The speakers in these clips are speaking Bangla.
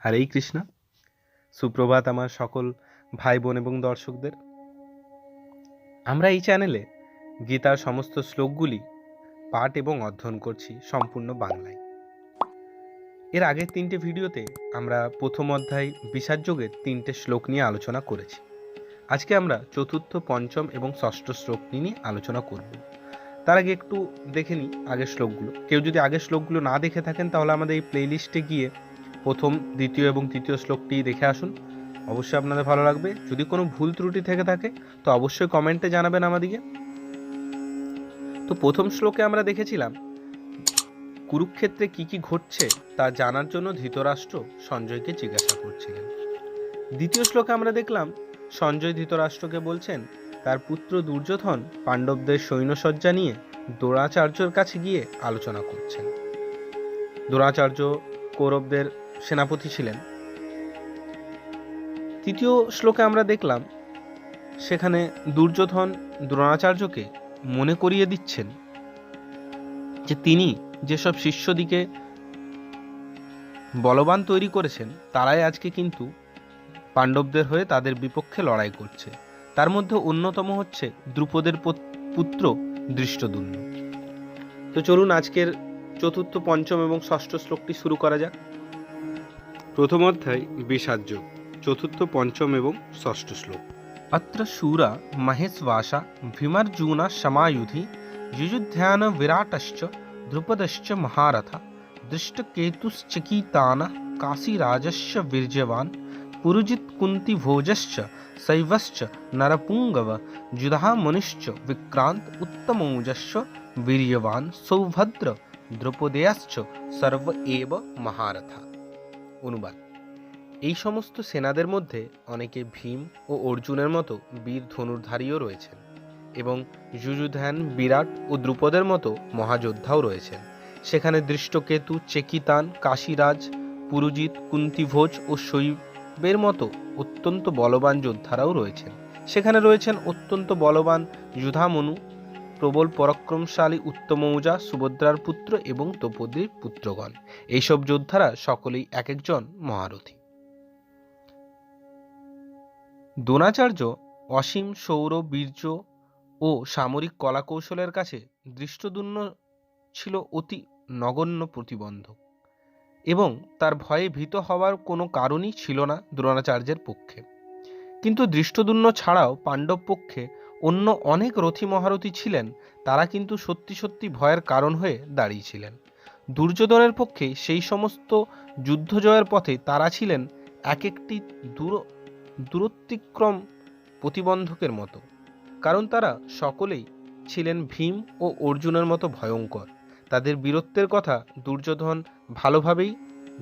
হরেই কৃষ্ণ। সুপ্রভাত আমার সকল ভাই বোন এবং দর্শকদের। আমরা এই চ্যানেলে গীতার সমস্ত শ্লোকগুলি পাঠ এবং অধ্যয়ন করছি সম্পূর্ণ বাংলায়। এর আগের 3টে ভিডিওতে আমরা প্রথম অধ্যায় বিষাদযোগের 3টে শ্লোক নিয়ে আলোচনা করেছি। আজকে আমরা চতুর্থ, পঞ্চম এবং ষষ্ঠ শ্লোক নিয়ে আলোচনা করব। তার আগে একটু দেখে নিই আগের শ্লোকগুলো। কেউ যদি আগের শ্লোকগুলো না দেখে থাকেন তাহলে আমাদের এই প্লেলিস্টে গিয়ে প্রথম, দ্বিতীয় এবং তৃতীয় শ্লোকটি দেখে আসুন। অবশ্যই আপনাদের ভালো লাগবে। যদি কোনো ভুল ত্রুটি থেকে থাকে তো অবশ্যই কমেন্টে জানাবেন আমাদিকে। তো প্রথম শ্লোকে আমরা দেখেছিলাম কুরুক্ষেত্রে কি কি ঘটছে তা জানার জন্য ধৃতরাষ্ট্র সঞ্জয়কে জিজ্ঞাসা করছিলেন। দ্বিতীয় শ্লোকে আমরা দেখলাম সঞ্জয় ধৃতরাষ্ট্রকে বলছেন তার পুত্র দুর্যোধন পাণ্ডবদের সৈন্যসজ্জা নিয়ে দ্রোণাচার্যর কাছে গিয়ে আলোচনা করছেন। দ্রোণাচার্য কৌরবদের সেনাপতি ছিলেন। তৃতীয় শ্লোকে আমরা দেখলাম সেখানে দুর্যোধন দ্রোণাচার্যকে মনে করিয়ে দিচ্ছেন যে তিনি যেসব শিষ্যদিকে বলবান তৈরি করেছেন তারাই আজকে কিন্তু পাণ্ডবদের হয়ে তাদের বিপক্ষে লড়াই করছে। তার মধ্যে অন্যতম হচ্ছে দ্রুপদের পুত্র দৃষ্টদ্যুম্ন। তো চলুন আজকের চতুর্থ, পঞ্চম এবং ষষ্ঠ শ্লোকটি শুরু করা যাক। প্রথম অধ্যায় বিষাদযোগ, চতুর্থ, পঞ্চম এবং ষষ্ঠ শ্লোক। অত্র শূরা মহেশবাসা ভীমার্জুনা সমায়ুধি যুযুধ্যান বিরাটশ্চ দ্রুপদশ্চ মহারথা দৃষ্টকেতুশ্চকিতান কাশীরাজস্য বীর্যবান পুরুজিত কুন্তিভোজশ্চ শৈবশ্চ নরপুঙ্গব যুধামনুশ্চ বিক্রান্ত উত্তমৌজস্য বীর্যবান সৌভদ্র দ্রৌপদেয়শ্চ সর্ব এব মহারথা। অনুবাদ: এই সমস্ত সেনাদের মধ্যে অনেকে ভীম ও অর্জুনের মতো বীর ধনুর্ধারীও রয়েছেন এবং যুযুধান, বিরাট ও দ্রুপদের মতো মহাযোদ্ধাও রয়েছেন। সেখানে দৃষ্টকেতু, চেকিতান, কাশীরাজ, পুরুজিত, কুন্তিভোজ ও শৈবের মতো অত্যন্ত বলবান যোদ্ধারাও রয়েছেন। সেখানে রয়েছেন অত্যন্ত বলবান যুধামনু, প্রবল পরাক্রমশালী উত্তমৌজা, সুভদ্রার পুত্র এবং দ্রৌপদীর পুত্রগণ। এইসব যোদ্ধারা সকলেই এক একজন মহারথী। দ্রোণাচার্য অসীম সৌর বীর্য ও সামরিক কলাকৌশলের কাছে দৃষ্টদ্যুম্ন ছিল অতি নগণ্য প্রতিবন্ধক এবং তার ভয়ে ভীত হওয়ার কোনো কারণই ছিল না দ্রোণাচার্যের পক্ষে। কিন্তু দৃষ্টদ্যুম্ন ছাড়াও পাণ্ডব পক্ষে অন্য অনেক রথী মহারথী ছিলেন, তারা কিন্তু সত্যি সত্যি ভয়ের কারণ হয়ে দাঁড়িয়েছিলেন। দুর্যোধনের পক্ষে সেই সমস্ত যুদ্ধ জয়ের পথে তারা ছিলেন এক একটি দূরতিক্রম প্রতিবন্ধকের মতো, কারণ তারা সকলেই ছিলেন ভীম ও অর্জুনের মতো ভয়ঙ্কর। তাদের বীরত্বের কথা দুর্যোধন ভালোভাবেই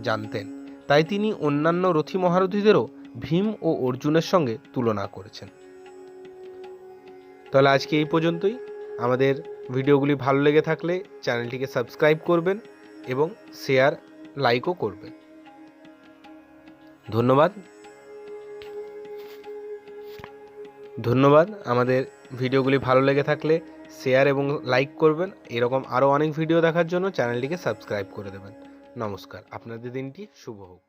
জানতেন, তাই তিনি অন্যান্য রথী মহারথীদেরও ভীম ও অর্জুনের সঙ্গে তুলনা করেছেন। তাহলে আজকে এই পর্যন্তই। আমাদের ভিডিওগুলি ভালো লেগে থাকলে চ্যানেলটিকে সাবস্ক্রাইব করবেন এবং শেয়ার, লাইকও করবেন। ধন্যবাদ। আমাদের ভিডিওগুলি ভালো লেগে থাকলে শেয়ার এবং লাইক করবেন। এরকম আরও অনেক ভিডিও দেখার জন্য চ্যানেলটিকে সাবস্ক্রাইব করে দেবেন। নমস্কার। আপনাদের দিনটি শুভ হোক।